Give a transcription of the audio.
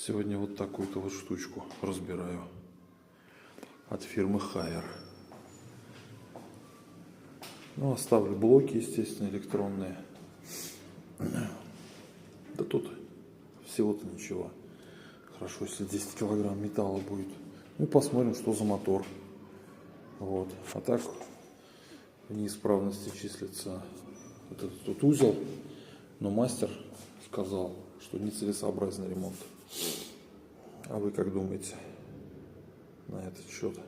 Сегодня вот такую-то вот штучку разбираю от фирмы Haier. Ну, оставлю блоки, естественно, электронные. Да тут всего-то ничего. Хорошо, если 10 килограмм металла будет. Ну, посмотрим, что за мотор. Вот. А так в неисправности числится вот этот вот узел. Но мастер сказал, что нецелесообразный ремонт. А вы как думаете на этот счет?